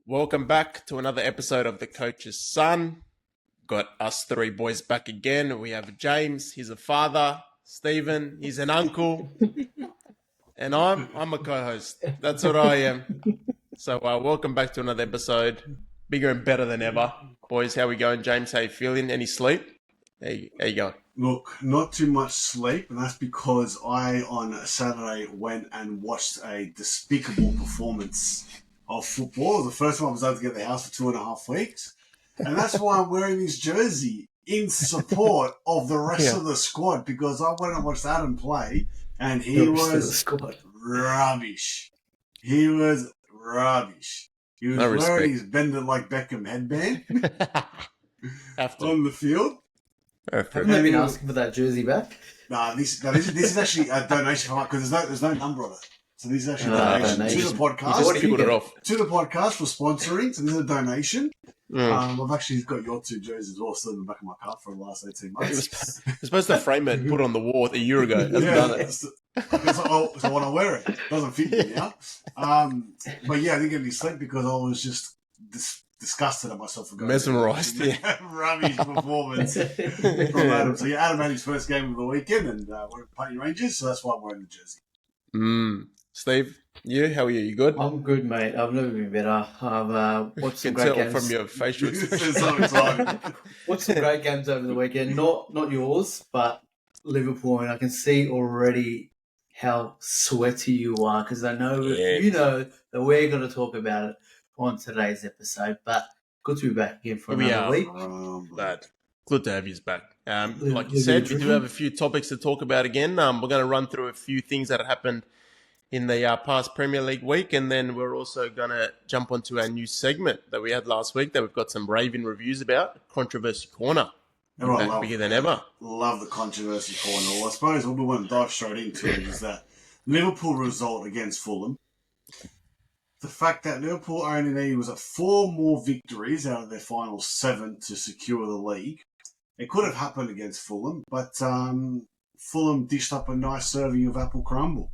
Welcome back to another episode of The Coach's Son. Got us three boys back again. We have James, he's a father. Stephen, he's an uncle. And I'm a co-host. That's what I am. So welcome back to another episode. Bigger and better than ever. Boys, how we going? James, how you feeling? Any sleep? How you going? Look, not too much sleep, and that's because I, on Saturday, went and watched a despicable performance of football. It was the first time I was able to get the house for 2.5 weeks. And that's why I'm wearing this jersey in support of the rest of the squad, because I went and watched Adam play, and he was rubbish. He was rubbish. He was wearing his Bend It Like Beckham headband on the field. Haven't they been asking for that jersey back? No, this is actually a donation from because there's no number on it. So this is actually a donation to the podcast. To the podcast for sponsoring. So this is a donation. I've actually got your two jerseys as well still in the back of my car for the last 18 months. You're supposed to frame it and put it on the wall a year ago. Hasn't done it. So when I wear it, it doesn't fit me now. But yeah, I didn't get any sleep because I was just disgusted at myself for going mesmerised. Rubbish performance from Adam. So yeah, Adam had his first game of the weekend, and we're at Putney Rangers, so that's why I'm wearing the jersey. Steve, you? How are you? You good? I'm good, mate. I've never been better. I've watched some great games. From your facial expression. Watched some great games over the weekend. Not yours, but Liverpool, and I can see already how sweaty you are because I know you know that we're going to talk about it on today's episode. But good to be back again for another week. Glad. Good to have you back. Like you said, we do have a few topics to talk about again. We're going to run through a few things that happened in the past Premier League week, and then we're also going to jump onto our new segment that we had last week that we've got some raving reviews about, Controversy Corner. Back bigger than ever. Love the Controversy Corner. Well, I suppose what we want to dive straight into is that Liverpool result against Fulham. The fact that Liverpool only needed 4 more victories out of their final 7 to secure the league. It could have happened against Fulham, but Fulham dished up a nice serving of apple crumble.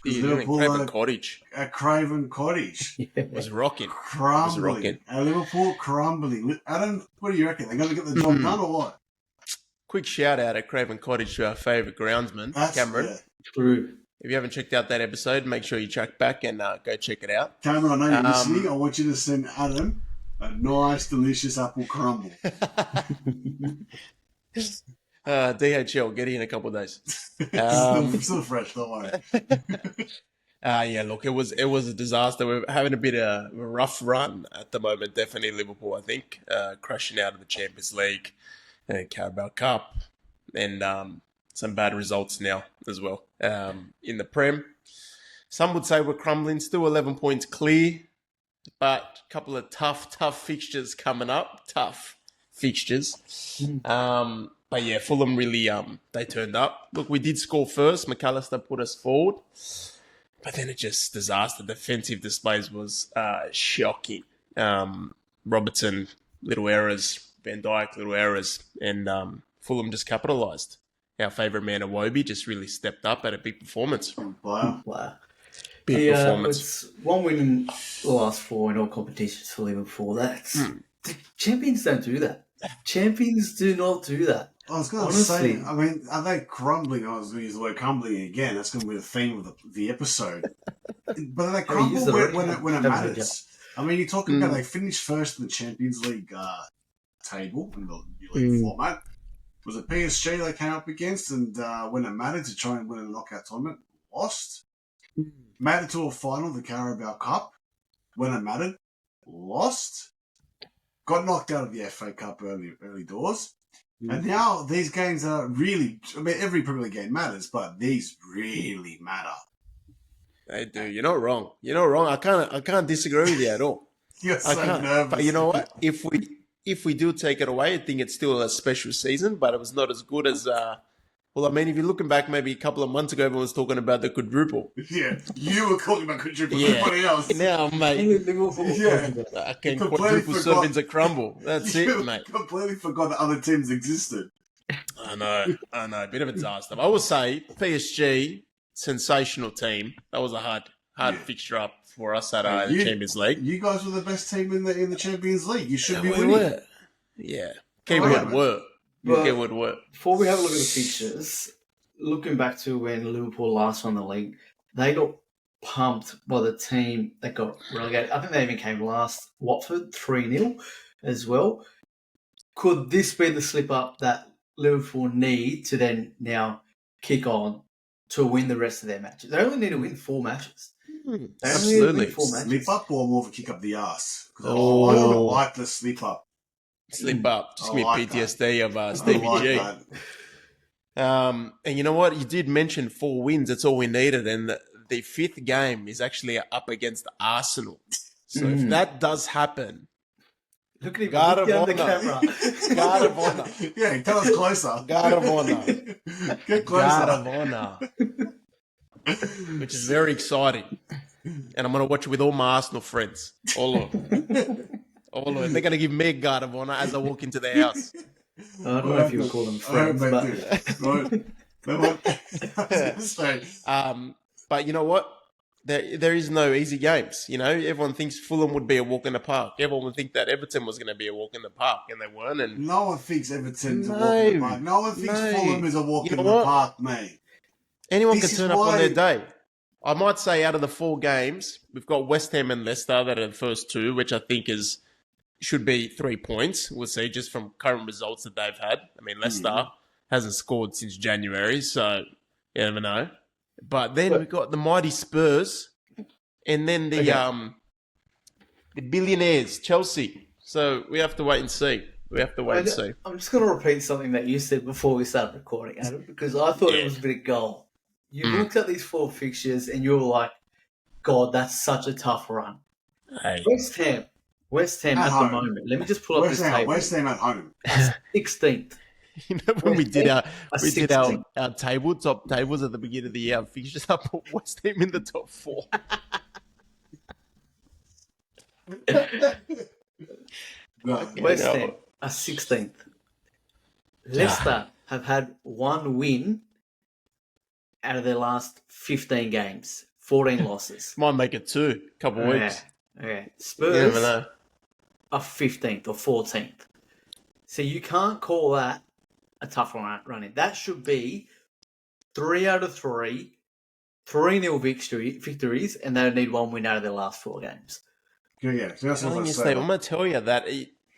Craven Cottage. A Craven Cottage. Was rocking. Crumbling. Liverpool crumbling. Adam, what do you reckon? They're going to get the job done or what? Quick shout out at Craven Cottage to our favourite groundsman, Cameron. Yeah. True. If you haven't checked out that episode, make sure you check back and go check it out. Cameron, I know you're listening. I want you to send Adam a nice, delicious apple crumble. DHL, get in a couple of days. Still fresh, don't worry. Yeah, look, it was a disaster. We're having a bit of a rough run at the moment. Definitely Liverpool, I think, crashing out of the Champions League and Carabao Cup, and some bad results now as well in the Prem. Some would say we're crumbling, still 11 points clear, but a couple of tough fixtures coming up. Tough fixtures. But yeah, Fulham really, they turned up. Look, we did score first. McAllister put us forward. But then it just disaster. Defensive displays was shocking. Robertson, little errors. Van Dijk, little errors. And Fulham just capitalised. Our favourite man, Iwobi, just really stepped up at a big performance. Wow. Big performance. It's 1 win in the last 4 in all competitions for Liverpool. The champions don't do that. Champions do not do that. I was going to say, I mean, are they crumbling? I was going to use the word crumbling again. That's going to be the theme of the episode. But are they crumble when it matters? I mean, you're talking about they finished first in the Champions League table in the league format. Was it PSG they came up against, and when it mattered to try and win a knockout tournament, lost. Made it to a final, the Carabao Cup. When it mattered, lost. Got knocked out of the FA Cup early doors. And now these games are really, I mean, every Premier League game matters, but these really matter. They do. You're not wrong. I can't disagree with you at all. You're so nervous. But you know what? If we do take it away, I think it's still a special season, but it was not as good as, well, I mean, if you're looking back maybe a couple of months ago, everyone was talking about the quadruple. Yeah, you were talking about quadruple. Everybody else. Now, mate, I can quadruple servings a crumble. That's it, mate. Completely forgot that other teams existed. I know. Bit of a disaster. I will say, PSG, sensational team. That was a hard fixture up. for us at the Champions League. You guys were the best team in the Champions League. You should be winning. Were. Yeah. Keyword were. Keyword were. Before we have a look at the fixtures, looking back to when Liverpool last won the league, they got pumped by the team that got relegated. I think they even came last. Watford 3-0 as well. Could this be the slip up that Liverpool need to then now kick on to win the rest of their matches? They only need to win 4 matches. Absolutely. Slip up or more of a kick up the arse? Because I like the slip up. Slip up. Just give me PTSD of Stevie G. And you know what? You did mention 4 wins. That's all we needed. And the 5th game is actually up against Arsenal. So if that does happen, look at him. Guard of the camera. Guard of honor. Yeah, tell us closer. Guard of honor. Get closer. Guard of honor. Which is very exciting. And I'm going to watch it with all my Arsenal friends. All of them. All of them. They're going to give me a guard of honor as I walk into their house. I don't know if you would call them friends, but you know what? There is no easy games. You know, everyone thinks Fulham would be a walk in the park. Everyone would think that Everton was going to be a walk in the park, and they weren't. And no one thinks Everton's a walk in the park. No one thinks Fulham is a walk in the park, mate. Anyone can turn up on their day. I might say out of the 4 games, we've got West Ham and Leicester that are the first 2, which I think should be 3 points. We'll see just from current results that they've had. I mean, Leicester hasn't scored since January, so you never know. But then we've got the mighty Spurs, and then the billionaires, Chelsea. So we have to wait and see. I'm just going to repeat something that you said before we started recording, Adam, because I thought it was a bit of gold. You looked at these 4 fixtures and you were like, God, that's such a tough run. Hey. West Ham at the moment. Let me just pull up this table. West Ham at home. 16th. You know when we did our top tables at the beginning of the year, our fixtures, I put West Ham in the top 4. West Ham are 16th. Leicester have had 1 win out of their last 15 games. 14 losses. Might make it 2. Couple of weeks. Okay. Spurs are 15th or 14th. So you can't call that a tough run. That should be 3 out of 3, 3-0 victories, and they need 1 win out of their last 4 games. Yeah. So that's what I'm going to tell you that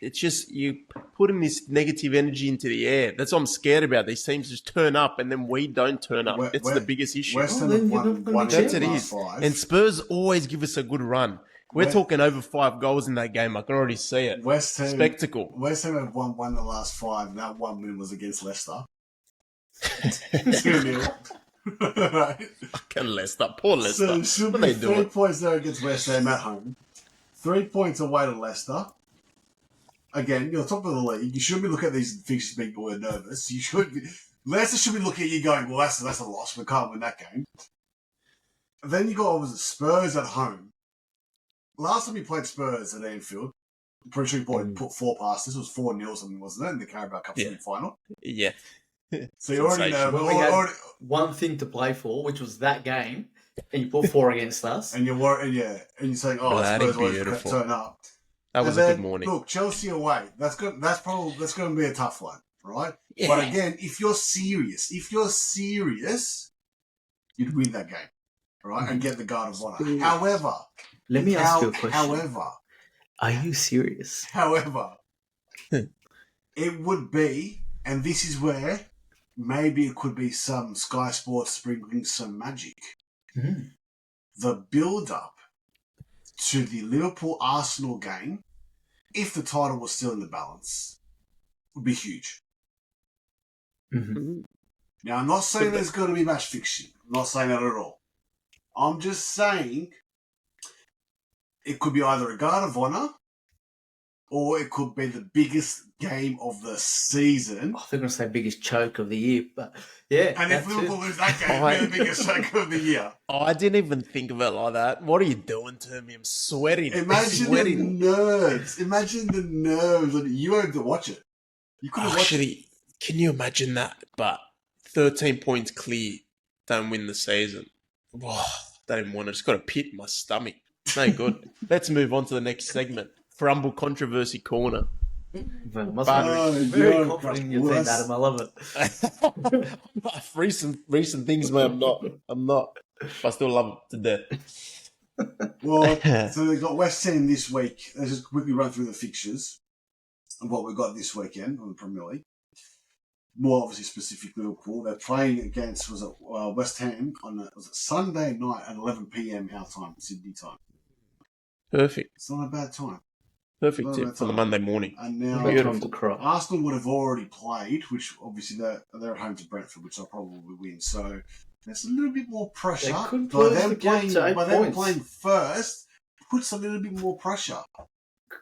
it's just you putting this negative energy into the air. That's what I'm scared about. These teams just turn up and then we don't turn up. It's the biggest issue. West Ham That's it is. 5. And Spurs always give us a good run. We're talking over 5 goals in that game. I can already see it. West Ham, spectacle. West Ham have won the last 5, and that 1 win was against Leicester. 2-0. Fucking Leicester. Poor Leicester. So it should be 3 points there against West Ham at home. 3 points away to Leicester. Again, you're top of the league. You shouldn't be looking at these fixtures being more nervous. Leicester should be looking at you going, well, that's a loss. We can't win that game. Then you got Spurs at home. Last time you played Spurs at Anfield, I'm pretty sure you put 4 past. This was 4-0 something, wasn't it, in the Carabao Cup semi-final? Yeah. So you already know. We had 1 thing to play for, which was that game, and you put 4 against us. And you're and you're saying, Spurs always turn up. That was a good morning. Look, Chelsea away. That's good. That's going to be a tough one, right? Yeah. But again, if you're serious, you'd win that game, right, and get the guard of honor. However, let me ask you a question. However, are you serious? However, it would be, and this is where maybe it could be some Sky Sports sprinkling some magic. The build-up to the Liverpool-Arsenal game, if the title was still in the balance, would be huge. Now, I'm not saying there's going to be match fixing. I'm not saying that at all. I'm just saying it could be either a guard of honor or it could be the biggest game of the season. I think I'm going to say biggest choke of the year, but yeah. And if Liverpool lose that game, it'll be the biggest choke of the year. I didn't even think of it like that. What are you doing to me? I'm sweating. Imagine the nerves. Imagine the nerves. You won't have to watch it. You couldn't watch it. Can you imagine that? But 13 points clear, don't win the season. Oh, don't even want to. Just got a pit in my stomach. No, good. Let's move on to the next segment. Crumble Controversy Corner. Must be very confident in your team, Adam. I love it. recent things, man. I'm not. I still love it to death. Well, so they've got West Ham this week. Let's just quickly run through the fixtures of what we've got this weekend on the Premier League. More obviously specific Liverpool. They're playing against West Ham on Sunday night at 11 p.m. our time, Sydney time. Perfect. It's not a bad time. Perfect tip for the Monday morning. And now Arsenal would have already played, which obviously they're at home to Brentford, which they'll probably win. So there's a little bit more pressure. By them playing first, puts a little bit more pressure.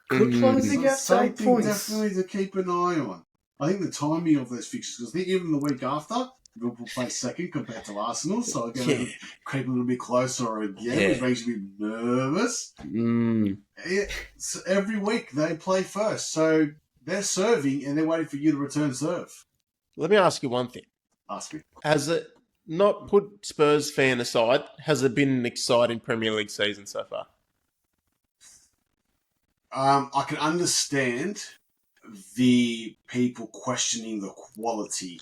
Could close the gap to 8 points. Definitely to keep an eye on. I think the timing of those fixtures, because I think even the week after, Liverpool plays second compared to Arsenal, so again, creep a little bit closer again, which makes me nervous. So every week they play first, so they're serving and they're waiting for you to return serve. Let me ask you one thing. Ask me. Has it, not put Spurs fan aside, has it been an exciting Premier League season so far? I can understand the people questioning the quality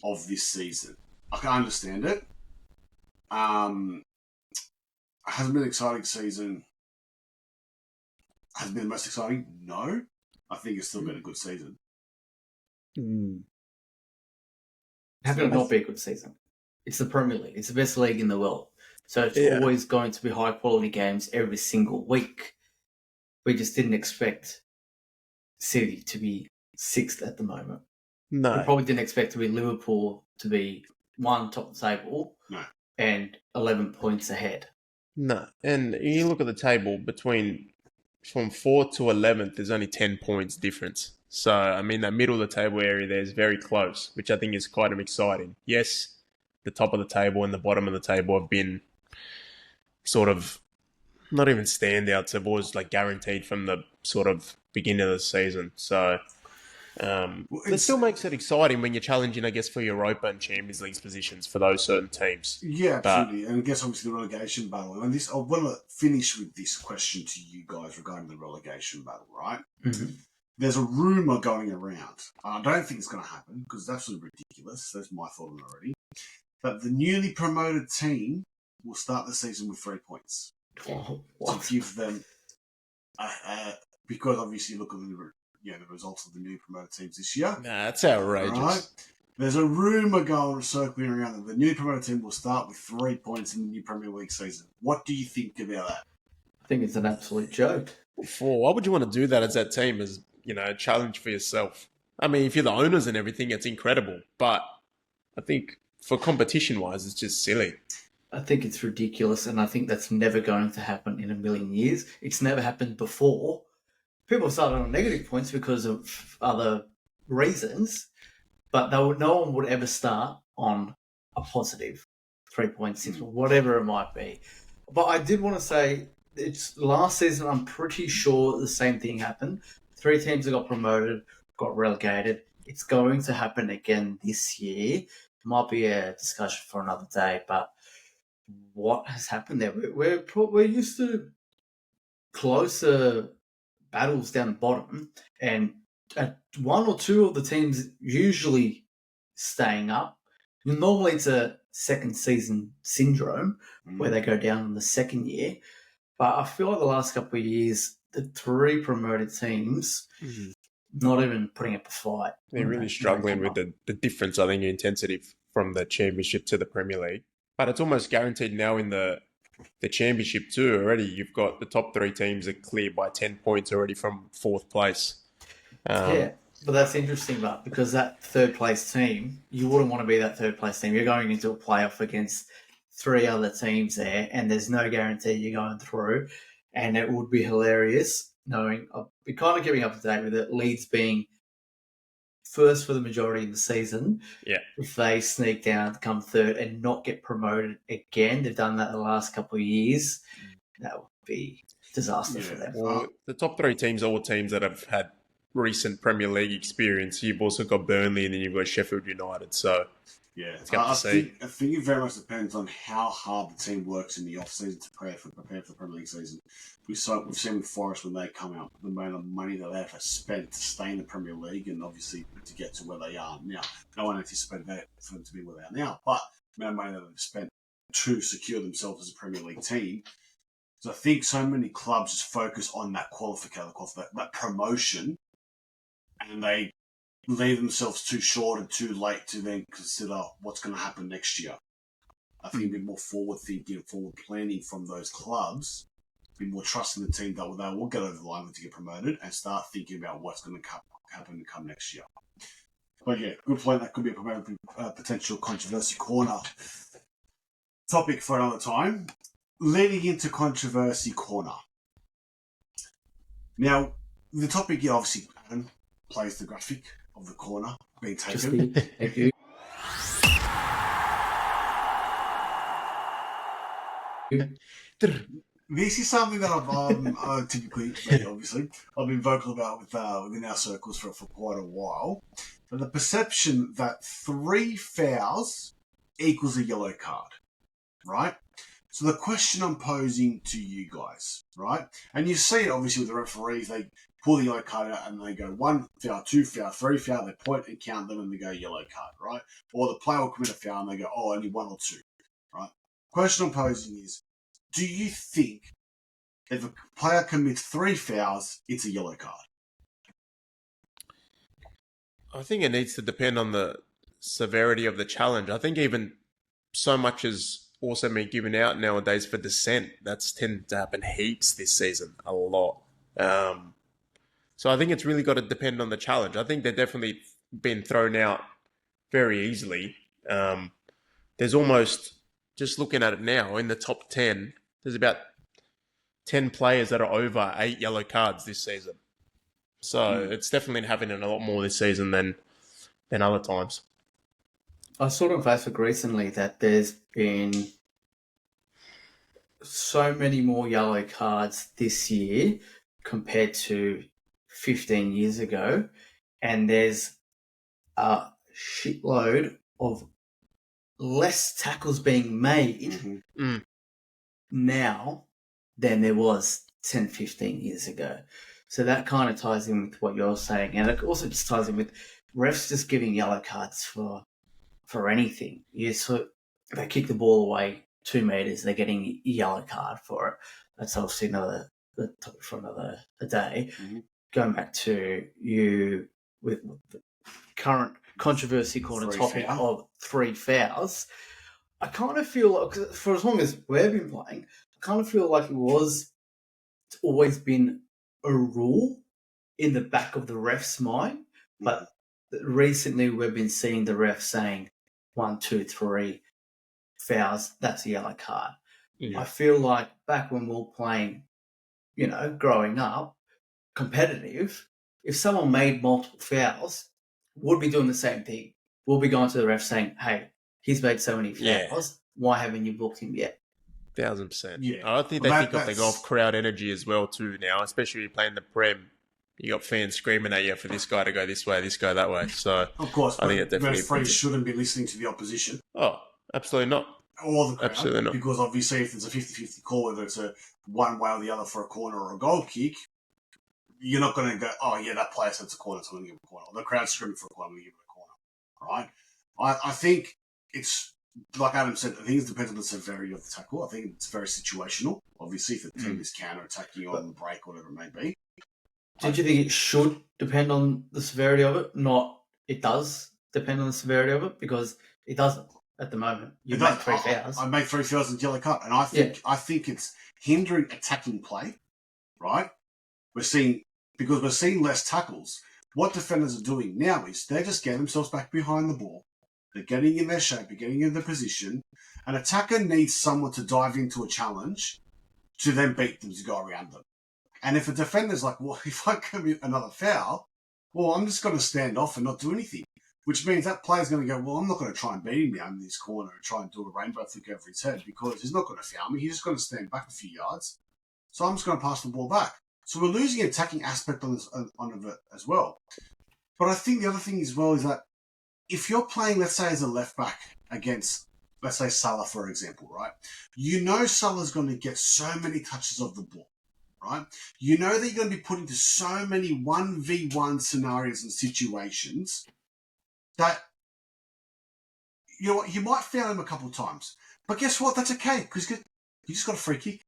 of this season. I can understand it. Hasn't been an exciting season. Has it been the most exciting? No. I think it's still been a good season. How can it not be a good season? It's the Premier League. It's the best league in the world. So it's always going to be high quality games every single week. We just didn't expect City to be 6th at the moment. No. We probably didn't expect to be Liverpool to be top of the table and 11 points ahead. No. And you look at the table from 4th to 11th, there's only 10 points difference. So, I mean, that middle of the table area there is very close, which I think is quite exciting. Yes, the top of the table and the bottom of the table have been sort of not even standouts. They've always guaranteed from the sort of beginning of the season. So it still makes it exciting when you're challenging, I guess, for Europa and Champions League positions for those certain teams. Yeah, absolutely. And I guess obviously the relegation battle. And I want to finish with this question to you guys regarding the relegation battle, right? Mm-hmm. There's a rumour going around. I don't think it's going to happen because it's absolutely ridiculous. That's my thought on it already. But the newly promoted team will start the season with 3 points. To give them, because obviously look at the results of the new promoted teams this year. Nah, that's outrageous. Right? There's a rumour circling around that the new promoted team will start with 3 points in the new Premier League season. What do you think about that? I think it's an absolute joke. Why would you want to do that as that team as, a challenge for yourself? I mean, if you're the owners and everything, it's incredible. But I think for competition-wise, it's just silly. I think it's ridiculous, and I think that's never going to happen in a million years. It's never happened before. People started on negative points because of other reasons, but no one would ever start on a positive 3.6 or whatever it might be. But I did want to say, it's last season, I'm pretty sure the same thing happened. 3 teams that got promoted, got relegated. It's going to happen again this year. Might be a discussion for another day, but what has happened there? We're used to closer battles down the bottom, and at 1 or 2 of the teams usually staying up. Normally it's a second season syndrome where they go down in the second year. But I feel like the last couple of years, the 3 promoted teams not even putting up a fight. They're really struggling with the difference, I think, in intensity from the Championship to the Premier League. But it's almost guaranteed now in the Championship too already. You've got the top 3 teams that clear by 10 points already from 4th place. But that's interesting, because that 3rd place team, you wouldn't want to be that 3rd place team. You're going into a playoff against 3 other teams there, and there's no guarantee you're going through. And it would be hilarious knowing, I'll be kind of keeping up to date with it, Leeds being first for the majority of the season. Yeah. If they sneak down to come 3rd and not get promoted again, they've done that the last couple of years, that would be disaster for them. Well, the top 3 teams are all teams that have had recent Premier League experience. You've also got Burnley and then you've got Sheffield United. So Yeah, It's got to see. I think it very much depends on how hard the team works in the off season to prepare for the Premier League season. We've seen with Forest when they come out, the amount of money that they have spent to stay in the Premier League and obviously to get to where they are now. No one anticipated that for them to be where they are now, but the amount of money that they've spent to secure themselves as a Premier League team. So I think so many clubs just focus on that that promotion, and they leave themselves too short and too late to then consider what's going to happen next year. I think a bit more forward thinking, forward planning from those clubs, a bit more trusting the team that they will get over the line to get promoted and start thinking about what's going to happen come next year. But yeah, good point. That could be a potential controversy corner topic for another time. Leading into controversy corner. Now, the topic here, obviously, Adam plays the graphic of the corner being taken. Thank you. This is something that I've typically, obviously, I've been vocal about within our circles for quite a while. But the perception that 3 fouls equals a yellow card, right? So the question I'm posing to you guys, right? And you see it obviously with the referees, they pull the yellow card out and they go 1 foul, 2 foul, 3 foul, they point and count them and they go yellow card, right? Or the player will commit a foul and they go, oh, only 1 or 2, right? Question I'm posing is, do you think if a player commits 3 fouls, it's a yellow card? I think it needs to depend on the severity of the challenge. I think even so much as also been given out nowadays for dissent. That's tended to happen heaps this season, a lot. So I think it's really got to depend on the challenge. I think they've definitely been thrown out very easily. There's almost, just looking at it now, in the top 10, there's about 10 players that are over 8 yellow cards this season. So it's definitely happening a lot more this season than other times. I saw on Facebook recently that there's been so many more yellow cards this year compared to 15 years ago, and there's a shitload of less tackles being made now than there was 10, 15 years ago. So that kind of ties in with what you're saying, and it also just ties in with refs just giving yellow cards for anything. They kick the ball away 2 meters, they're getting a yellow card for it. That's obviously another topic for another day. Mm-hmm. Going back to you with the current controversy corner topic of 3 fouls, I kind of feel like, for as long as we've been playing, I kind of feel like it's always been a rule in the back of the ref's mind, but recently we've been seeing the ref saying 1, 2, 3 fouls, that's a yellow card. Yeah. I feel like back when we were playing, growing up, competitive, if someone made multiple fouls, we'd be doing the same thing. We'll be going to the ref saying, hey, he's made so many fouls, why haven't you booked him yet? 1,000%. Yeah. I think they think of the golf crowd energy as well too now, especially when you're playing the Prem. You got fans screaming at you for this guy to go this way, this guy that way. So of course, I think it definitely referees shouldn't be listening to the opposition. Oh, absolutely not. Or the crowd, absolutely not. Because obviously, if it's a 50-50 call, whether it's a one way or the other for a corner or a goal kick, you're not going to go, oh yeah, that player said it's a corner, so I'm going to give him a corner. Or the crowd's screaming for a corner, I'm going to give him a corner. Right? I think it's, like Adam said, I think it depends on the severity of the tackle. I think it's very situational. Obviously, if the team is counter-attacking you on the break, whatever it may be. Did you think it should depend on the severity of it? Not it does depend on the severity of it, because it doesn't at the moment. You make 3 fouls. I make 3 fouls and yellow card, and I think it's hindering attacking play. Right? We're seeing less tackles. What defenders are doing now is they're just getting themselves back behind the ball. They're getting in their shape, they're getting in their position. An attacker needs someone to dive into a challenge to then beat them, to go around them. And if a defender's like, well, if I commit another foul, well, I'm just going to stand off and not do anything. Which means that player's going to go, well, I'm not going to try and beat him down in this corner and try and do a rainbow flick over his head, because he's not going to foul me. He's just going to stand back a few yards. So I'm just going to pass the ball back. So we're losing an attacking aspect on it as well. But I think the other thing as well is that if you're playing, let's say, as a left back against, let's say, Salah, for example, right? You know Salah's going to get so many touches of the ball, right? You know that you're going to be put into so many 1v1 scenarios and situations that, you know what, you might foul him a couple of times. But guess what? That's okay, because you just got a free kick,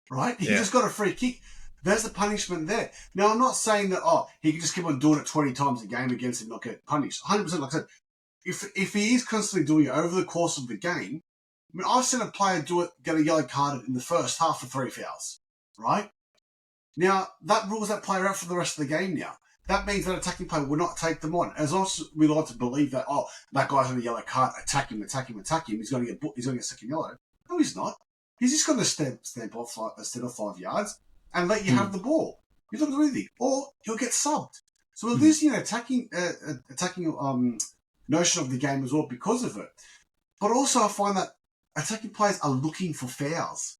right? You just got a free kick. There's the punishment there. Now, I'm not saying that, he can just keep on doing it 20 times a game against him, not get punished. 100%, like I said, if he is constantly doing it over the course of the game, I mean, I've seen a player get a yellow card in the first half for 3 fouls, right? Now, that rules that player out for the rest of the game now. That means that attacking player will not take them on. As long as we like to believe that, that guy's on a yellow card, attack him, he's going to get second yellow. No, he's not. He's just going to stand off 5 yards and let you have the ball. He's not going to do anything. Or he'll get subbed. So we're losing an attacking notion of the game as well because of it. But also I find that attacking players are looking for fouls.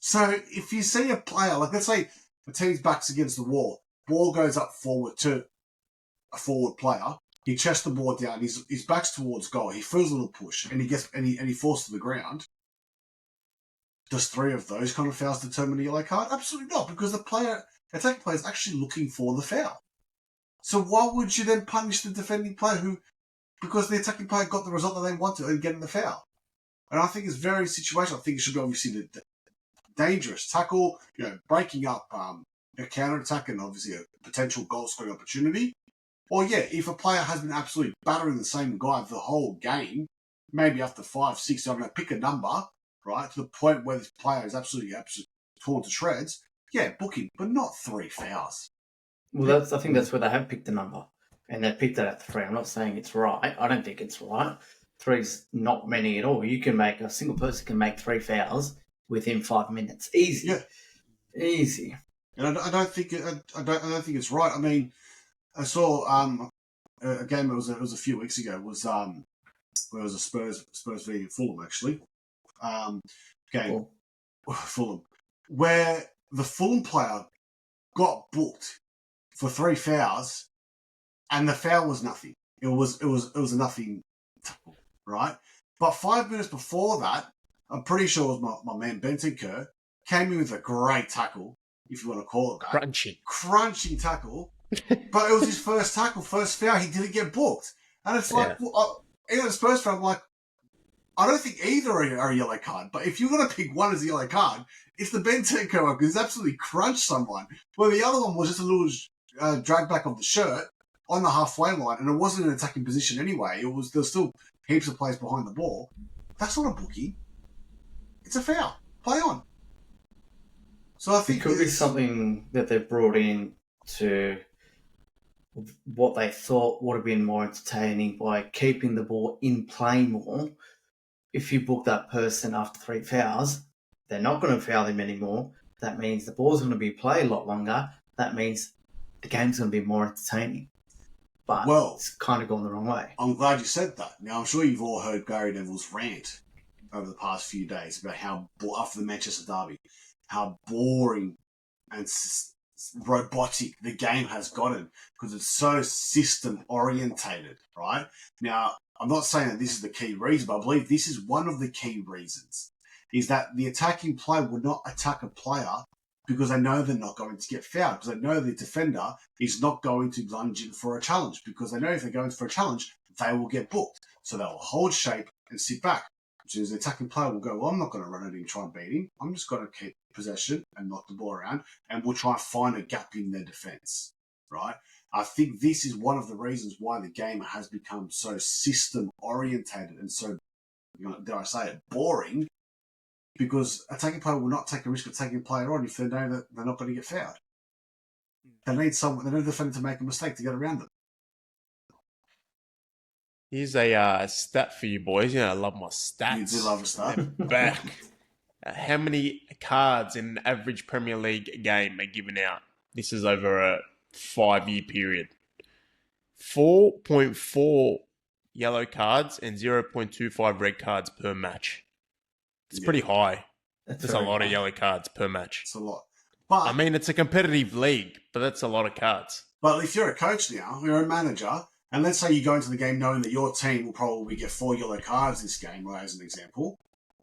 So if you see a player, like let's say the team's back's against the wall, ball goes up forward to a forward player, he chests the ball down, his back's towards goal, he feels a little push, and he falls to the ground. Does 3 of those kind of fouls determine a yellow card? Absolutely not, because the attacking player is actually looking for the foul. So why would you then punish the defending player because the attacking player got the result that they wanted and getting the foul? And I think it's very situational. I think it should be obviously the dangerous tackle, breaking up a counter attack and obviously a potential goal scoring opportunity. Or if a player has been absolutely battering the same guy the whole game, maybe after 5, 6, I don't know, pick a number, right, to the point where this player is absolutely torn to shreds, book him, but not 3 fouls. Well, I think that's where they have picked a number, and they picked that at 3. I'm not saying it's right. I don't think it's right. 3's not many at all. A single person can make 3 fouls within 5 minutes. Easy. Yeah. Easy. And I don't think it's right. I mean, I saw a game. It was a few weeks ago. It was where it was a Spurs v Fulham actually. Fulham, where the Fulham player got booked for 3 fouls, and the foul was nothing. It was a nothing tackle, right? But 5 minutes before that, I'm pretty sure it was my man Bentancur came in with a great tackle, if you want to call it that. Crunching tackle. But it was his first tackle, first foul. He didn't get booked. And it's like, even the Spurs fan, I'm like, I don't think either are a yellow card. But if you're going to pick one as a yellow card, it's the Bentancur one because he's absolutely crunched someone. Well, the other one was just a little drag back of the shirt on the halfway line, and it wasn't an attacking position anyway. There's still heaps of players behind the ball. That's not a bookie. It's a foul. Play on. So I think it could be something that they've brought in to what they thought would have been more entertaining by keeping the ball in play more. If you book that person after 3 fouls, they're not going to foul him anymore. That means the ball's going to be played a lot longer. That means the game's going to be more entertaining. But it's kind of gone the wrong way. I'm glad you said that. Now, I'm sure you've all heard Gary Neville's rant over the past few days about how, after the Manchester derby, how boring and robotic the game has gotten because it's so system orientated, right? Now, I'm not saying that this is the key reason, but I believe this is one of the key reasons, is that the attacking player would not attack a player because they know they're not going to get fouled, because they know the defender is not going to lunge in for a challenge, because they know if they're going for a challenge, they will get booked. So they will hold shape and sit back. Which is the attacking player will go, well, I'm not going to run at him and try and beat him. I'm just going to keep possession and knock the ball around, and we'll try and find a gap in their defence, right? I think this is one of the reasons why the game has become so system-orientated and so, dare I say it, boring, because attacking player will not take a risk of taking a player on if they know that they're not going to get fouled. They need a defender to make a mistake to get around them. Here's a stat for you boys. I love my stats. You do love a stat. Back. How many cards in an average Premier League game are given out? This is over a 5-year period. 4.4 yellow cards and 0.25 red cards per match. It's pretty high. That's a lot of yellow cards per match. It's a lot. But I mean, it's a competitive league, but that's a lot of cards. But if you're a coach now, you're a manager, and let's say you go into the game knowing that your team will probably get 4 yellow cards this game, right, as an example,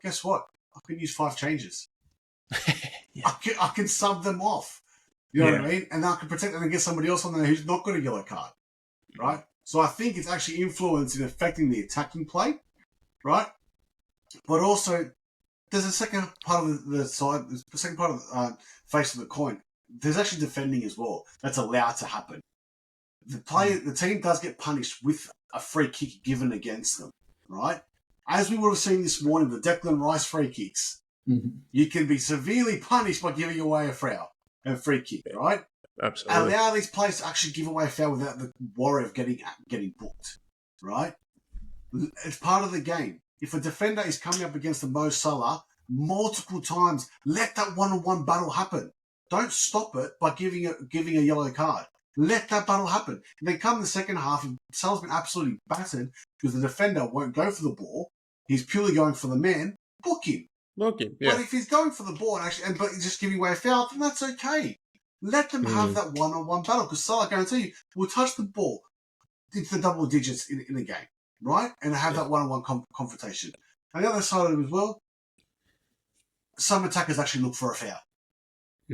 guess what? I can use 5 changes. Yeah. I can sub them off. You know what I mean? And I can protect them and get somebody else on there who's not got a yellow card, right? So I think it's actually influencing and affecting the attacking play, right? But also, there's a second part of the side, the second part of the face of the coin. There's actually defending as well. That's allowed to happen. The team does get punished with a free kick given against them, right? As we would have seen this morning, the Declan Rice free kicks, you can be severely punished by giving away a foul and free kick, right? Absolutely. Allow these players to actually give away a foul without the worry of getting booked, right? It's part of the game. If a defender is coming up against the Mo Salah multiple times, let that one-on-one battle happen. Don't stop it by giving a yellow card. Let that battle happen. And then come the second half, Salah's been absolutely battered because the defender won't go for the ball. He's purely going for the man. Book him. Yeah. But if he's going for the ball but he's just giving away a foul, then that's okay. Let them have that one-on-one battle because Salah, I guarantee you, will touch the ball into the double digits in a game, right? And have that one-on-one confrontation. On the other side of it as well, some attackers actually look for a foul.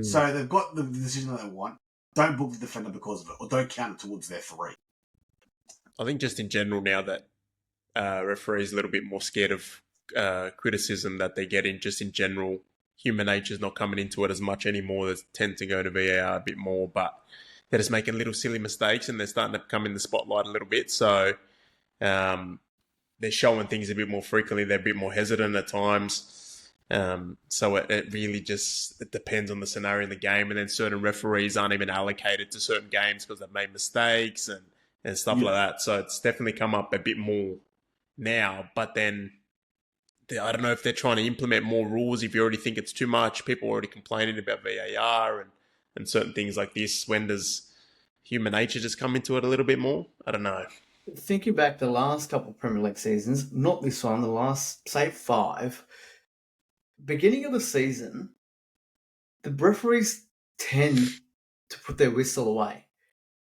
So they've got the decision that they want. Don't book the defender because of it, or don't count it towards their 3. I think just in general now that referees are a little bit more scared of criticism that they get in just in general. Human nature is not coming into it as much anymore. They tend to go to VAR a bit more, but they're just making little silly mistakes and they're starting to come in the spotlight a little bit. So they're showing things a bit more frequently. They're a bit more hesitant at times. So it really just it depends on the scenario in the game. And then certain referees aren't even allocated to certain games because they've made mistakes and stuff like that. So it's definitely come up a bit more now. But then I don't know if they're trying to implement more rules. If you already think it's too much, people are already complaining about VAR and certain things like this. When does human nature just come into it a little bit more? I don't know. Thinking back the last couple of Premier League seasons, not this one, the last, say, 5, beginning of the season, the referees tend to put their whistle away.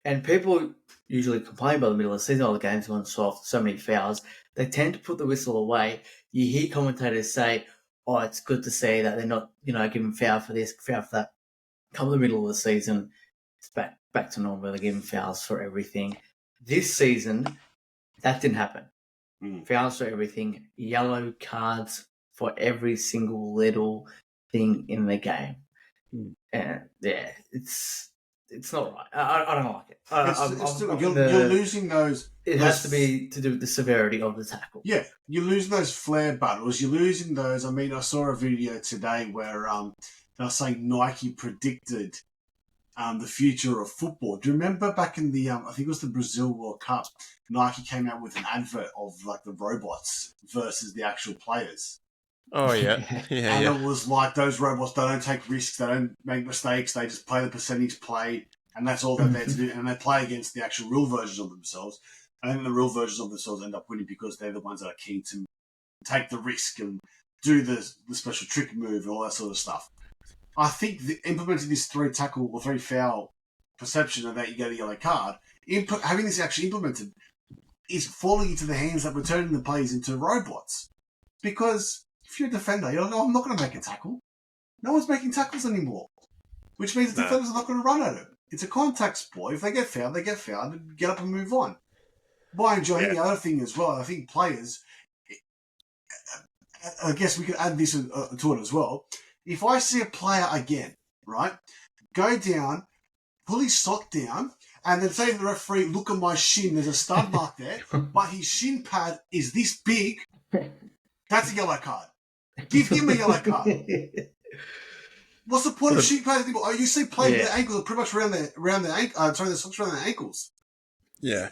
And people usually complain by the middle of the season, the game's gone soft, so many fouls. They tend to put the whistle away. You hear commentators say, oh, it's good to see that they're not, giving foul for this, foul for that. Come the middle of the season, it's back to normal. They're giving fouls for everything. This season, that didn't happen. Fouls for everything, yellow cards for every single little thing in the game. And yeah, it's not right. I don't like it. You're losing those. It has to be to do with the severity of the tackle. Yeah, you're losing those flare battles. You're losing those. I mean, I saw a video today where they were saying Nike predicted the future of football. Do you remember back in the I think it was the Brazil World Cup? Nike came out with an advert of like the robots versus the actual players. Oh yeah, It was like those robots. They don't take risks. They don't make mistakes. They just play the percentage play, and that's all they're there to do. And they play against the actual real versions of themselves. And then the real versions of themselves end up winning because they're the ones that are keen to take the risk and do the special trick move and all that sort of stuff. I think implementing this 3 tackle or 3 foul perception and that you get a yellow card, having this actually implemented is falling into the hands that we're turning the players into robots. Because if you're a defender, you're like, oh, I'm not going to make a tackle. No one's making tackles anymore. Which means the defenders are not going to run at it. It's a contact sport. If they get fouled, they get fouled and get up and move on. By enjoying the other thing as well, I think players, I guess we could add this to it as well. If I see a player again, right, go down, pull his sock down, and then say to the referee, look at my shin, there's a stud mark there, but his shin pad is this big, that's a yellow card. Give him a yellow card. What's the point of shin pads anymore? Oh, you see players with their ankles are pretty much around their socks around their ankles. Yeah.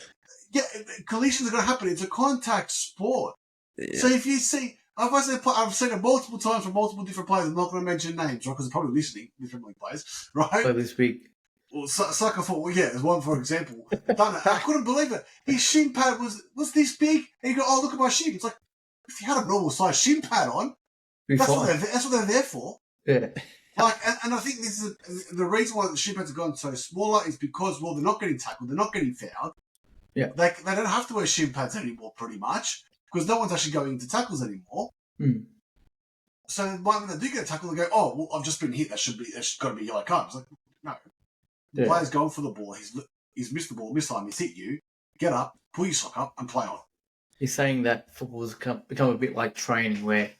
Yeah, collisions are going to happen. It's a contact sport. Yeah. So if you see, I've said it multiple times from multiple different players. I'm not going to mention names, right? Because they're probably listening, different players, right? So to speak. Well, Saka thought, there's one for example. I couldn't believe it. His shin pad was this big, and you go, oh, look at my shin. It's like, if you had a normal size shin pad on, that's what they're there for. Yeah. Like, and I think this is the reason why the shin pads have gone so smaller is because, well, they're not getting tackled, they're not getting fouled. Yeah. They don't have to wear shin pads anymore, pretty much, because no one's actually going into tackles anymore. Mm. So when they do get a tackle, they go, "Oh, well, I've just been hit. That's got to be a yellow card." It's like, no, the player's going for the ball. He's missed the ball. This time he's hit you. Get up, pull your sock up, and play on. He's saying that football's become a bit like training, where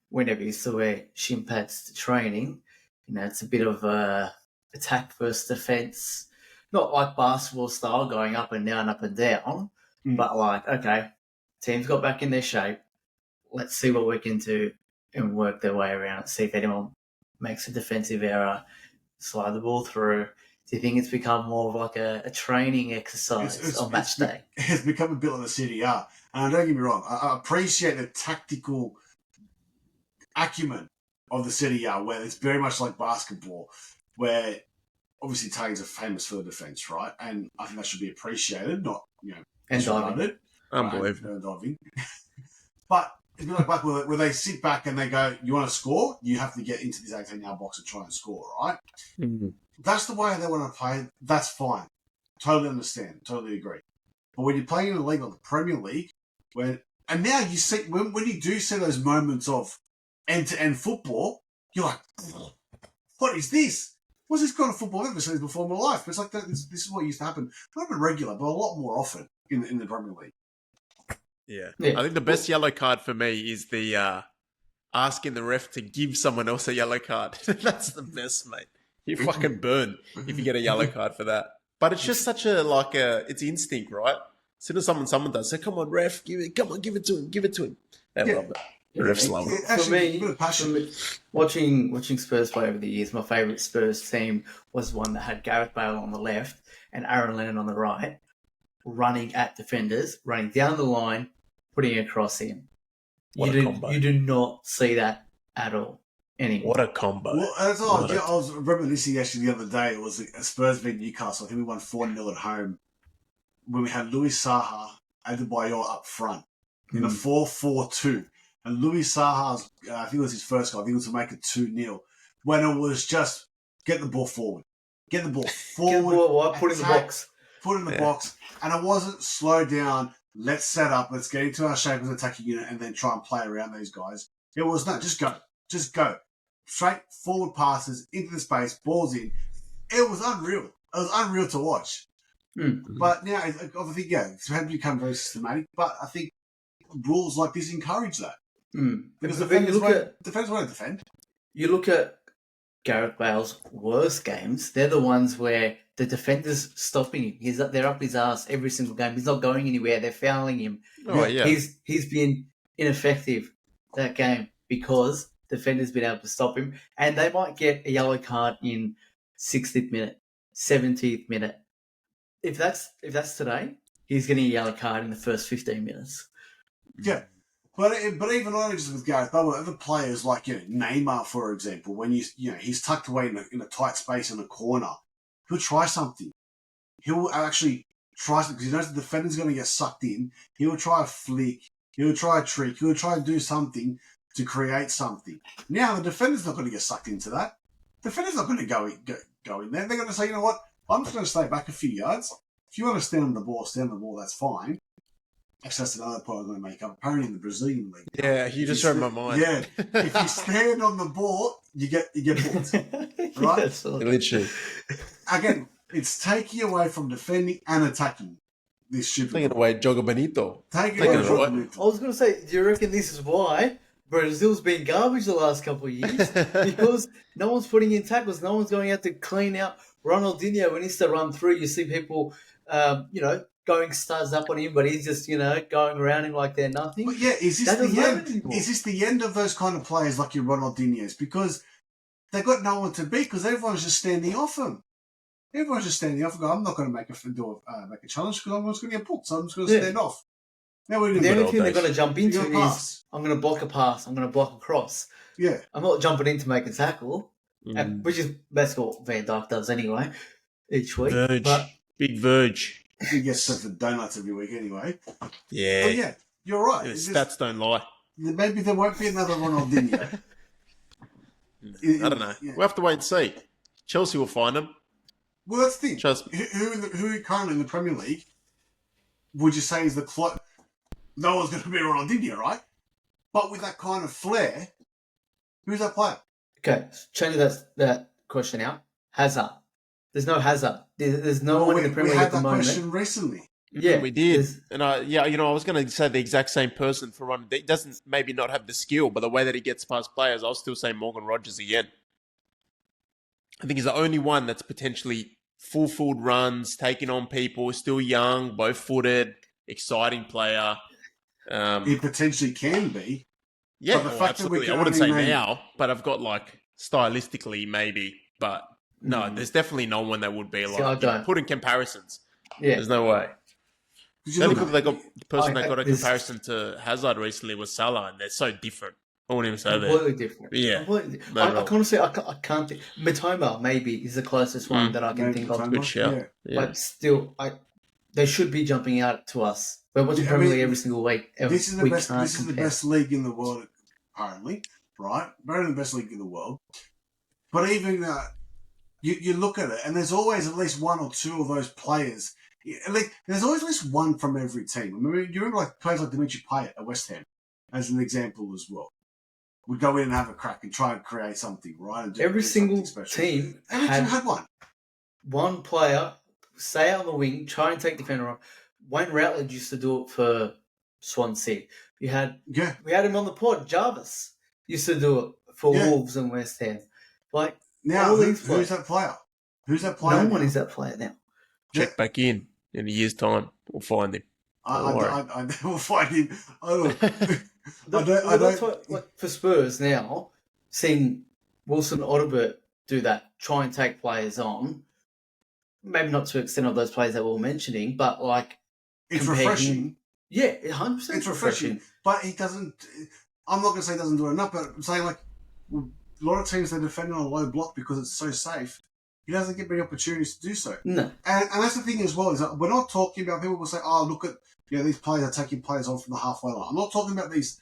whenever you used to wear shin pads to training, it's a bit of a attack versus defense. Not like basketball style, going up and down, but like, okay, teams got back in their shape. Let's see what we can do and work their way around. See if anyone makes a defensive error, slide the ball through. Do you think it's become more of like a training exercise on match day? It's become a bit like the Serie A. And don't get me wrong, I appreciate the tactical acumen of the Serie A, where it's very much like basketball, where obviously Italians are famous for the defence, right? And I think that should be appreciated, not, and diving. Unbelievable. Diving. But it's been like basketball, where they sit back and they go, "You want to score? You have to get into this 18-yard box and try and score," right? Mm-hmm. That's the way they want to play. That's fine. Totally understand. Totally agree. But when you're playing in a league like the Premier League, and now you see, when you do see those moments of end-to-end football, you're like, what is this? What's this kind of football I've never seen before in my life? But it's like this is what used to happen. Not even regular, but a lot more often in the Premier League. Yeah. I think the best yellow card for me is the asking the ref to give someone else a yellow card. That's the best, mate. You fucking burn if you get a yellow card for that. But it's just such it's instinct, right? As soon as someone does, say, "Come on, ref, give it to him. They love it. The refs love it. Actually, for me, watching Spurs play over the years, my favourite Spurs team was one that had Gareth Bale on the left and Aaron Lennon on the right, running at defenders, running down the line, putting it across him. You do not see that at all anymore. What a combo. Well, that's all. I was reminiscing actually the other day. It was a Spurs v Newcastle. I think we won 4-0 at home when we had Louis Saha, Adebayor up front in a 4-4-2. And Louis Saha's, I think it was his first goal, I think it was to make it 2-0. When it was just get the ball forward. Get the ball forward. Put in the box. Put in the box. And it wasn't slow down, let's set up, let's get into our shape as an attacking unit and then try and play around these guys. It was no, just go. Just go. Straight forward passes into the space, balls in. It was unreal. It was unreal to watch. But now, obviously, it's become very systematic, but I think rules like this encourage that. Because defenders won't defend. You look at Gareth Bale's worst games, they're the ones where the defender's stopping him. They're up his ass every single game. He's not going anywhere. They're fouling him. Oh, yeah. He's been ineffective that game because defender's been able to stop him. And they might get a yellow card in 60th minute, 70th minute. If that's today, he's getting a yellow card in the first 15 minutes. Yeah. But even not just with Gareth Bale, other players like Neymar, for example, when he's tucked away in a tight space in a corner, he'll try something. He'll actually try something because he knows the defender's going to get sucked in. He'll try a flick. He'll try a trick. He'll try to do something to create something. Now the defender's not going to get sucked into that. The defender's not going to go in there. They're going to say, you know what? I'm just going to stay back a few yards. If you want to stand on the ball, that's fine. Actually, that's another point I'm going to make up. Apparently in the Brazilian league. Yeah, you just read my mind. Yeah. If you stand on the ball, you get booked. Right? Yes, literally. Again, it's taking away from defending and attacking this stupid. Taking away Jogo Bonito. Taking away Jogo Bonito. I was going to say, do you reckon this is why Brazil's been garbage the last couple of years? Because no one's putting in tackles. No one's going out to clean out Ronaldinho. When he used to run through, you see people, going studs up on him, but he's just, going around him like they're nothing. But yeah, is this the end of those kind of players like your Ronaldinhos? Because they've got no one to beat because everyone's just standing off them. Everyone's just standing off and go, I'm not going to make a challenge because I'm just going to get booked, so I'm just going to stand off. Now the only thing they're going to jump into is, I'm going to block a pass, I'm going to block a cross. Yeah. I'm not jumping in to make a tackle, which is basically what Van Dijk does anyway, each week. Big Verge. He gets stuff for donuts every week anyway. Yeah. But yeah, you're right. Stats don't lie. Maybe there won't be another Ronaldinho. I don't know. We'll have to wait and see. Chelsea will find him. Well, that's the thing. Trust me. Who currently in the Premier League would you say is the no one's going to be Ronaldinho, right? But with that kind of flair, who's that player? Okay, change that question out. Hazard. There's no Hazard. There's no one in the Premier League at the moment. We had that question recently. Yeah, we did. And I was going to say the exact same person for Ron. He doesn't maybe not have the skill, but the way that he gets past players, I'll still say Morgan Rogers again. I think he's the only one that's potentially full runs, taking on people, still young, both-footed, exciting player. He potentially can be. Yeah, absolutely. I wouldn't say now, but I've got stylistically maybe, but no, there's definitely no one that would be put in comparisons. Yeah. There's no way. The person that got a comparison to Hazard recently was Salah, and they're so different. I wouldn't even say that. Completely different. Yeah. I honestly, I can't think. Matoma maybe is the closest one that I can think of. Good shout. Yeah. But still, they should be jumping out to us. We're watching Premier League every single week. This is the best league in the world, apparently, right? Better than the best league in the world. But even you look at it, and there's always at least one or two of those players. There's always at least one from every team. I mean, you remember players like Dimitri Payet at West Ham, as an example as well. Would go in and have a crack and try and create something, right? And every single team had one. One player, stay out on the wing, try and take defender on. Wayne Routledge used to do it for Swansea. We had him on the pod. Jarvis used to do it for Wolves and West Ham. Now, who's that player? Who's that player? No one is that player now. Check back in a year's time. We'll find him. I will find him. That's what, for Spurs now, seeing Wilson Odobert do that, try and take players on, maybe not to the extent of those players that we were mentioning, but it's refreshing. Yeah, 100%. It's refreshing. But he doesn't. I'm not going to say he doesn't do enough, but I'm saying a lot of teams, they're defending on a low block because it's so safe. He doesn't get many opportunities to do so. No. And that's the thing as well, is that we're not talking about people will say, oh, look at, these players are taking players on from the halfway line. I'm not talking about these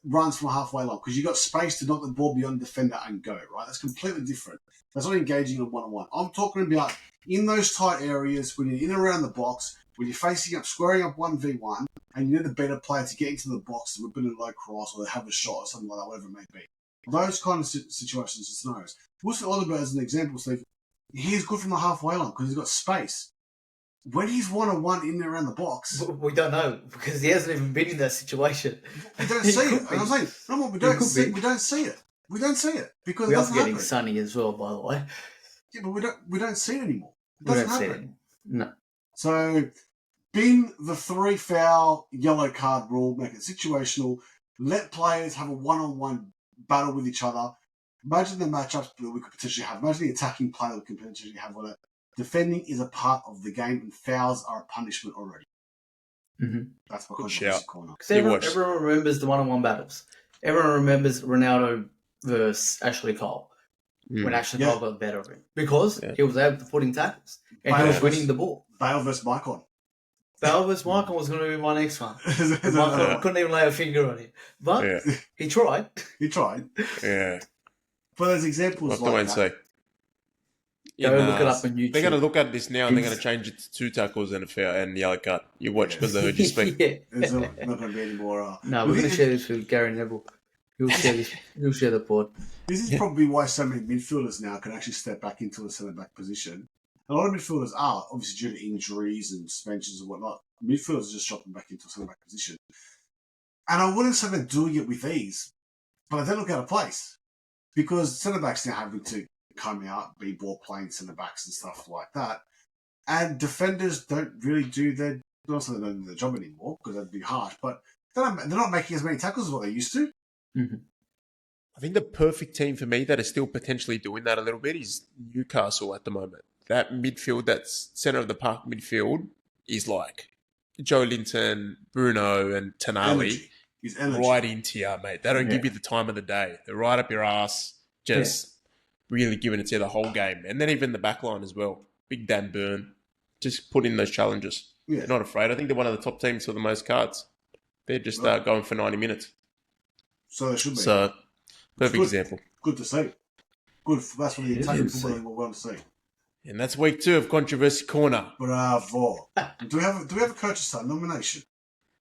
runs from a halfway line because you've got space to knock the ball beyond the defender and go, right? That's completely different. That's not engaging in one-on-one. I'm talking about in those tight areas when you're in and around the box, when you're facing up, squaring up 1v1, and you need a better player to get into the box to whip in a low cross or to have a shot or something like that, whatever it may be. Those kind of situations and scenarios. Wilson Odobert, as an example, Steve, he's good from the halfway line because he's got space. When he's one-on-one in and around the box... We don't know because he hasn't even been in that situation. We don't see it. And I'm saying, we don't see it. We don't see it because we are getting sunny as well, by the way. Yeah, but we don't see it anymore. It doesn't happen. No. So, bin the 3-foul yellow card rule, make it situational, let players have a one-on-one battle with each other. Imagine the matchups that we could potentially have. Imagine the attacking play that we could potentially have on it. Defending is a part of the game, and fouls are a punishment already. Mm-hmm. That's my controversy corner. Because everyone remembers the one-on-one battles. Everyone remembers Ronaldo versus Ashley Cole when Ashley Cole got better of him because he was able to put in tackles and he was winning the ball. Bale versus Maicon. Bale versus Maicon was going to be my next one. Maicon couldn't even lay a finger on it, but he tried. Yeah. But there's examples like that. Go look it up on YouTube. They're going to look at this now and they're going to change it to 2 tackles and a foul and yellow card. You watch because they heard you speak. There's not going to be any more. No, we're going to share this with Gary Neville. He'll share the board. This is probably why so many midfielders now can actually step back into a centre-back position. A lot of midfielders are, obviously due to injuries and suspensions and whatnot. Midfielders are just dropping back into a centre-back position. And I wouldn't say they're doing it with ease, but they don't look out of place. Because centre-backs now having to come out, be ball-playing centre-backs and stuff like that. And defenders don't really do their... Not saying they don't do their job anymore, because that'd be harsh, but they're not making as many tackles as what they used to. Mm-hmm. I think the perfect team for me that is still potentially doing that a little bit is Newcastle at the moment. That midfield, that's centre of the park midfield, is like Joe Linton, Bruno, and Tonali. Right into you, mate. They don't give you the time of the day. They're right up your ass, just really giving it to you the whole game. And then even the back line as well. Big Dan Burn. Just put in those challenges. Yeah. They're not afraid. I think they're one of the top teams for the most cards. They're just going for 90 minutes. So they should be. So, perfect example. Good to see. Good. That's what the attacking football we want to see. And that's week 2 of Controversy Corner. Bravo. Do we have a Coach's Son nomination?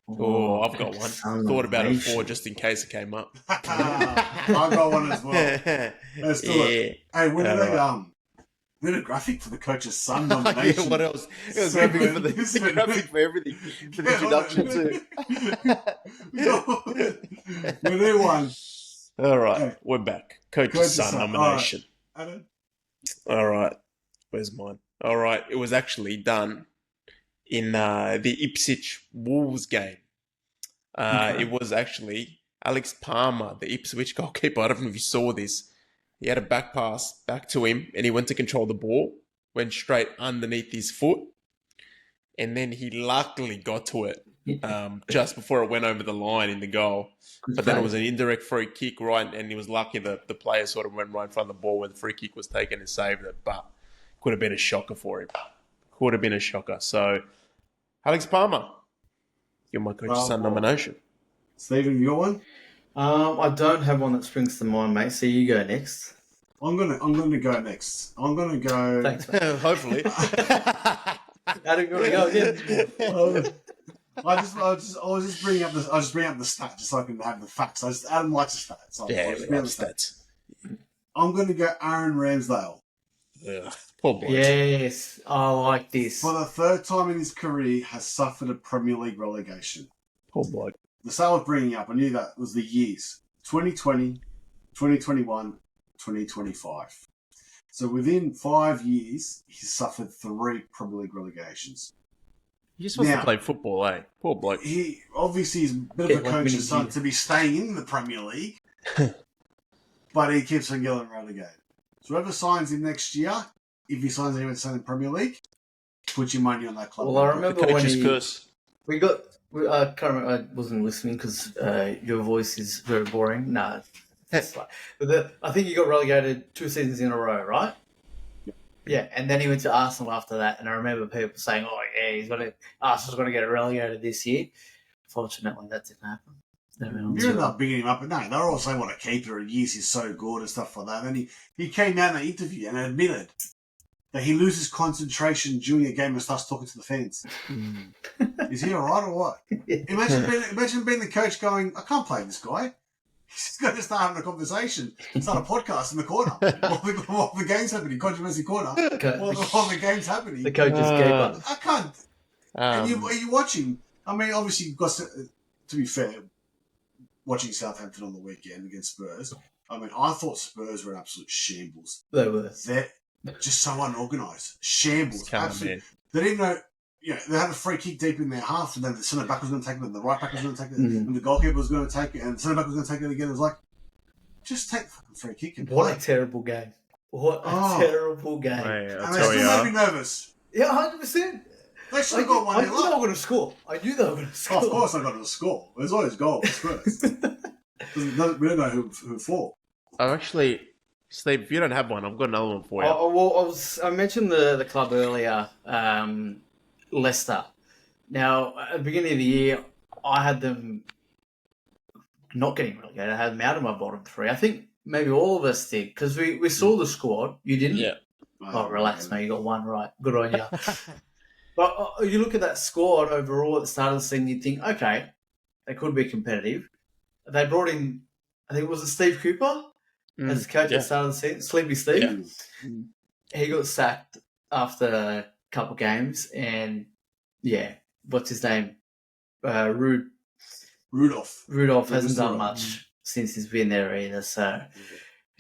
Oh, I've got one. Thought about it before just in case it came up. I've got one as well. Let's do it. Hey, when did we did a graphic for the Coach's Son nomination? Yeah, what else? It was graphic for the graphic for everything. For the introduction too. We do one. All right, we're back. Coach's Son nomination. All right. Where's mine? All right, it was actually done in the Ipswich Wolves game. It was actually Alex Palmer, the Ipswich goalkeeper. I don't know if you saw this. He had a back pass back to him, and he went to control the ball, went straight underneath his foot, and then he luckily got to it just before it went over the line in the goal. But then it was an indirect free kick, right? And he was lucky that the player sort of went right in front of the ball where the free kick was taken and saved it. But could have been a shocker for him. Could have been a shocker. So, Alex Palmer, you're my Coach's Son nomination. Stephen, you got one? I don't have one that springs to mind, mate. So you go next. I'm gonna go next. I'm gonna go. Thanks, mate. Hopefully. How do you want to go again? I was just bringing up the stat just so I can have the facts. Adam likes the stats. So Yeah, we like stats. I'm going to go Aaron Ramsdale. Ugh, poor boy. Yes, I like this. For the third time in his career, has suffered a Premier League relegation. Poor boy. The star I was bringing up, I knew that was the years 2020, 2021, 2025. So within 5 years, he's suffered 3 Premier League relegations. He just wants to play football, eh? Poor bloke. He obviously is a bit of a Coach's Son to be staying in the Premier League, but he keeps on getting relegated. So whoever signs him next year, if he signs anyone in the Premier League, put your money on that club. Well, I remember when curse. we got. I can't remember. I wasn't listening because your voice is very boring. No, but I think he got relegated 2 seasons in a row, right? Yeah, and then he went to Arsenal after that, and I remember people saying, "Oh, yeah, Arsenal's going to get relegated this year." Fortunately, that didn't happen. You ended up bigging him up, but no, they're all saying what a keeper and years he's so good and stuff like that. And he came out in an interview and admitted that he loses concentration during a game and starts talking to the fans. Is he all right or what? Imagine being the coach going, "I can't play this guy." He's going to start having a conversation, start a podcast in the corner while the game's happening, controversy corner, while the game's happening. The coach's keeper. I can't. And are you watching? I mean, obviously, you've got to be fair, watching Southampton on the weekend against Spurs. I mean, I thought Spurs were an absolute shambles. They were. They're just so unorganised. Shambles. Absolutely. They didn't know. They had a free kick deep in their half, and then the centre back was going to take it, and the right back was going to take it, and the goalkeeper was going to take it, and the centre back was going to take it again. It was like, just take the fucking free kick and play. What a terrible game! What a terrible game! Mate, and they still made me nervous. Yeah, 100%. They should have got 1-0 up. I knew they were going to score. I knew they were going to score. Oh, of course, I got to score. There's always goals first. We don't know who for. Actually, Steve, if you don't have one, I've got another one for you. Well, I mentioned the club earlier, Leicester. Now, at the beginning of the year, I had them not getting relegated. I had them out of my bottom 3. I think maybe all of us did because we saw the squad. You didn't? Yeah. Oh, relax, mate. You got one right. Good on you. But you look at that squad overall at the start of the season, you think, okay, they could be competitive. They brought in, I think it was Steve Cooper as coach at the start of the season. Sleepy Steve. Yeah. He got sacked after a couple of games, and what's his name? Rudolph. Rudolph hasn't done much since he's been there either. So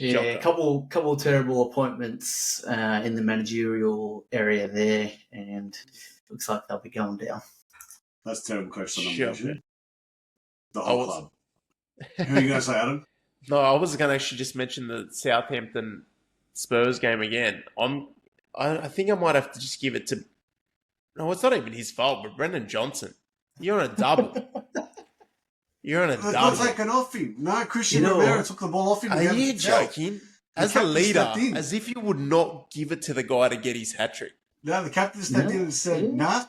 a couple terrible appointments in the managerial area there, and looks like they'll be going down. That's terrible coach nomination. The whole club. Who are you going to say, Adam? No, I was going to actually just mention the Southampton Spurs game again. I think I might have to just give it to. No, it's not even his fault, but Brendan Johnson. You're on a double. You're on a double. Got taken off him. No, Christian Romero took the ball off him. Are you joking? As a leader, as if you would not give it to the guy to get his hat trick. No, the captain stepped in and said, "Nah."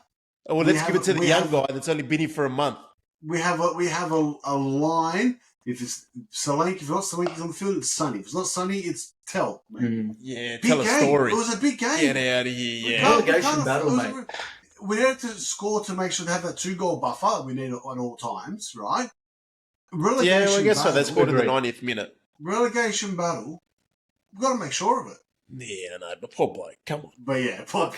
Oh, well, let's give it to the young guy that's only been here for a month. We have a line If it's Solanke, if it's not Solanke's on the field, it's Sonny. If it's not Sonny, it's Tell. Yeah, Big tell a game. story. It was a big game. Get out of here, yeah. Relegation battle, mate. We had to score to make sure they have that 2-goal buffer that we need at all times, right? Relegation Yeah, well, I guess so. battle. They scored in the 90th minute. Relegation battle. We've got to make sure of it. Yeah, no, but poor bloke. Come on. But yeah, poor,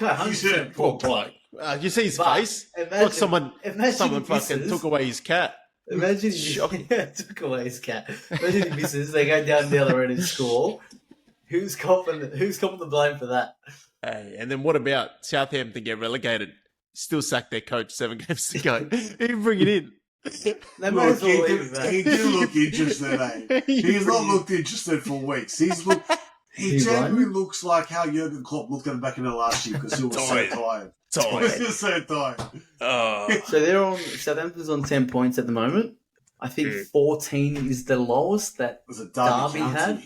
Poor bloke. You see his face? Like someone fucking took away his cat. Imagine he took away his cat. Imagine he misses. They go down the other end and score. Who's copping the blame for that? Hey, and then what about Southampton get relegated? Still sack their coach 7 games to go. Even bring it in. They might as well leave that. He did look interested, eh? He's not looked interested for weeks. He genuinely looks like how Jurgen Klopp looked at him back in the last year because he was so tired. He was so tired. So Southampton's on 10 points at the moment. I think 14 is the lowest that Derby had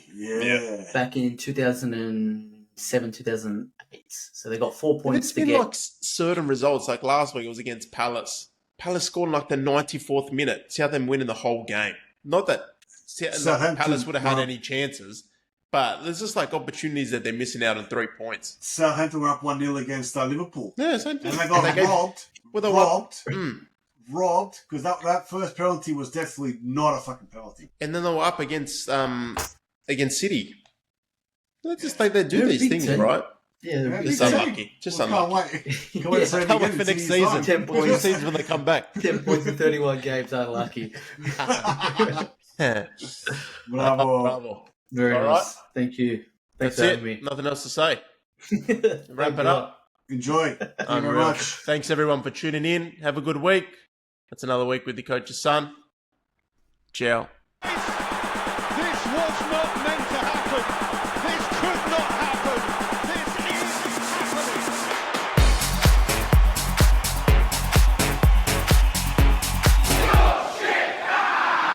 back in 2007, 2008. So they got 4 points it's been like certain results. Like last week, it was against Palace. Palace scored in like the 94th minute. Southampton winning the whole game. Not that Palace would have had any chances, but there's just like opportunities that they're missing out on 3 points. Southampton were up 1-0 against Liverpool. Yeah, same thing. And they got robbed. Robbed, because that first penalty was definitely not a fucking penalty. And then they were up against City. It's just like they do these things, right? Yeah, they're just unlucky. Just unlucky. Can't wait for next season. 10 points. Seasons when they come back. 10 points in 31 games, unlucky. Bravo. Very nice. Thank you. Thanks for having me. Nothing else to say. Wrap it up. Enjoy. Thank you very much. Thanks everyone for tuning in. Have a good week. That's another week with the coach's son. Ciao. This was not meant to happen. This could not happen.